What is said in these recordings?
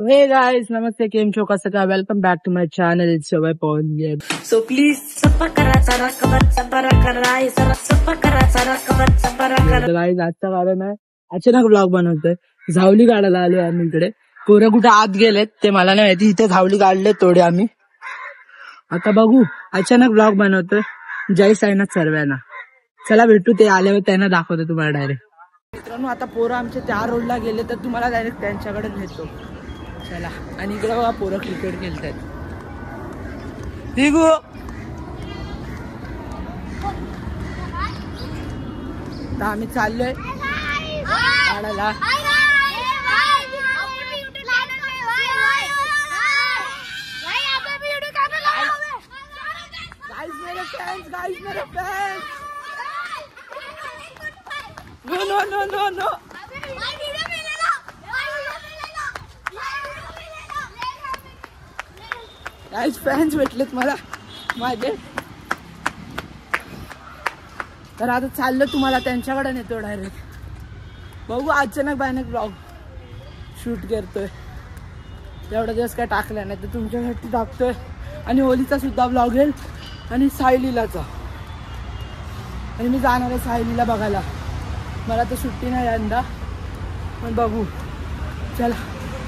Hey guys, namaste, केम छो कसं काय? Welcome back to my channel. It's your Pawan game. So please support करा सारा कवर सप्पा करा हे सारा सप्पा करा सारा कवर सप्पा करा. गाईज आजचा कारण आहे अचानक ब्लॉग बनवतोय. झावली काढायला आलोय आम्ही इकडे. पोरं कुठे आत गेलेत ते मला नाही माहिती. इथे झावली काढले थोडे आम्ही. आता बघू अचानक ब्लॉग बनवतोय. जय साईनाथ सर्वांना. चला भेटू ते आल्यावर त्यांना दाखवतो तुम्हाला डायरेक्ट. मित्रांनो आता पोरं आमचे त्या रोडला गेले तर तुम्हाला डायरेक्ट त्यांच्याकडे नेतो. चला. आणि इकडे बघा पोरं क्रिकेट खेळतात. निघू तर आम्ही चाललोय काढायला. नो गाईज फॅन्स भेटलेत मला माझे. तर आता चाललं तुम्हाला त्यांच्याकडे नेतो डायरेक्ट. बघू अचानक बायनक ब्लॉग शूट करतोय. एवढा दिवस काय टाकला नाही तर तुमच्यासाठी टाकतोय. आणि होलीचा सुद्धा ब्लॉग येईल आणि सायलीलाचा. आणि मी जाणार आहे सायलीला बघायला. मला तर सुट्टी नाही यंदा पण बघू. चला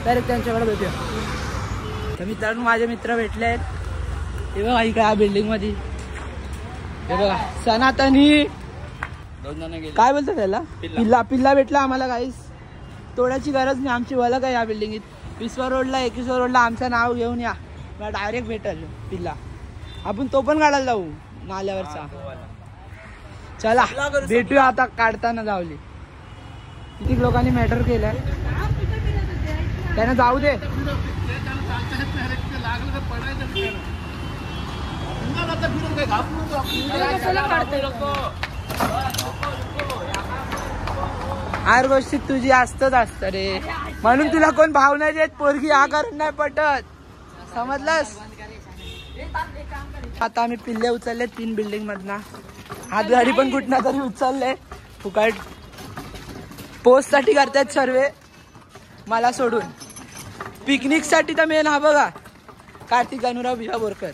डायरेक्ट त्यांच्याकडे भेटूया. तर मित्रांनो माझे मित्र भेटले आहेत. हे बघा इकडे या बिल्डिंग मध्ये. हे बघा सनातनी काय बोलतो त्याला पिल्ला भेटला आम्हाला. गाईस तोडायची गरज नाही आमची. वला काय या बिल्डिंगीत 20 रोडला 21 रोडला आमचं नाव घेऊन या डायरेक्ट भेटेल पिल्ला. आपण तो पण काढायला जाऊ नाल्यावरचा. चला भेटूया आता काढताना. जावली किती लोकांनी मॅटर केलंय त्यांना जाऊ दे. हर गोष्टीत तुझी असत रे. म्हणून तुला कोण भाव नाही देत. पोरगी आकारून नाही पटत. समजलंस. आता आम्ही पिल्ले उचलले 3 बिल्डिंग मधना. हातगाडी पण कुठना तरी उचलले फुकट. पोस्ट साठी करतायत सर्वे मला सोडून. पिकनिक साठी तर मेन हा बघा कार्तिक गणुराव भिया बोरकर.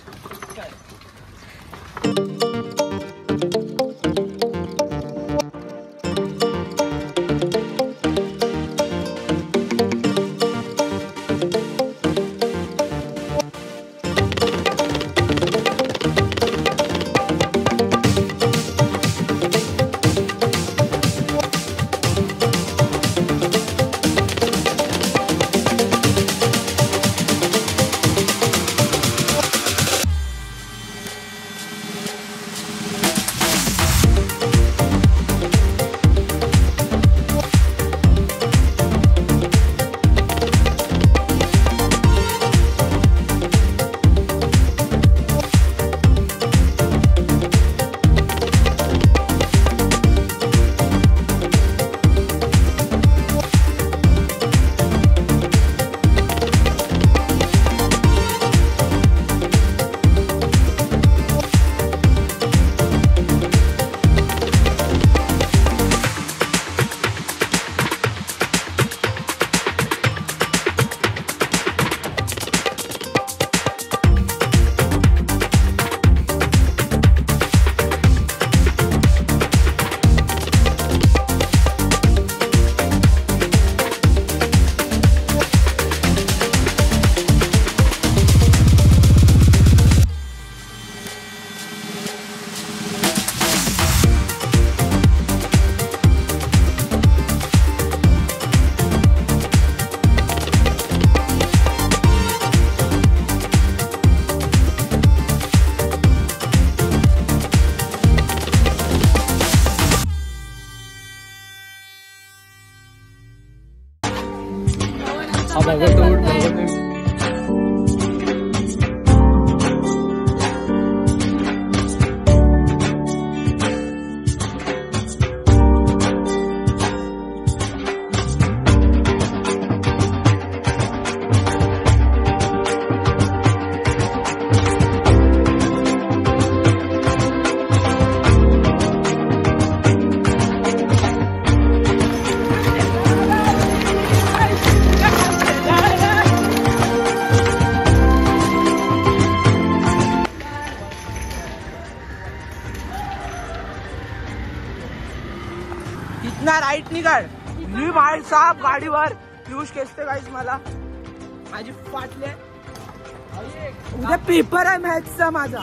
राईट निघाल मी भाई साहेब गाडीवर पियुष खेचते गाईस मला माझी फाटले उद्या पेपर आहे मॅथचा माझा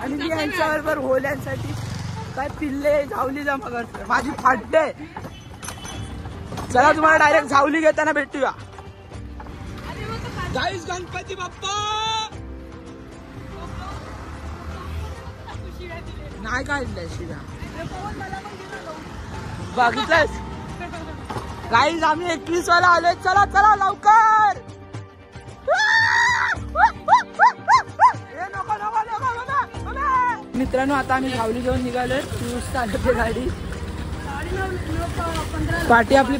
आणि मी यांच्याबरोबर होल्यांसाठी काय पिल्ले झावली जमा करते माझी फाटते. चला तुम्हाला डायरेक्ट झावली घेताना भेटूया गाईस. गणपती बाप्पा नाही काढलंय शिव्या बघितलंस गाईस. आम्ही 21 वाला आलोय. चला चला लवकर. मित्रांनो आता आम्ही झावली घेऊन निघालोय. पियुष चालवते गाडी. पाठी आपली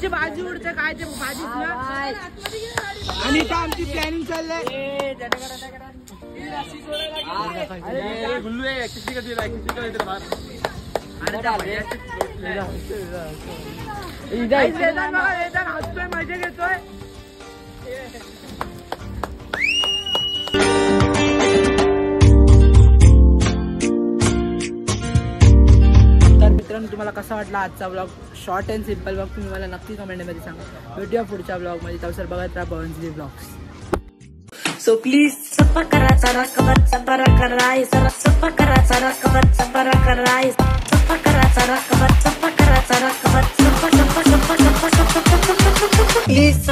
भाजी उडते काय ते भाजी आणि इथं आमची प्लॅनिंग चाललंय. हसतोय मजा घेतोय. मित्रांनो तुम्हाला कसा वाटला आजचा blog short and simple blog तुम्ही मला नक्की कमेंटमध्ये सांगा. भेटूया पुढच्या ब्लॉगमध्ये. त्यानुसार बघत राहा Pawan ji blogs. So please support करा सारा कबर सब्बारा कराय सारा सप्पा करा सारा कबर सब्बारा कराय सप्पा करा सारा कबर सप्पा करा सारा कबर सप्पा सप्पा सप्पा सप्पा सप्पा प्लीज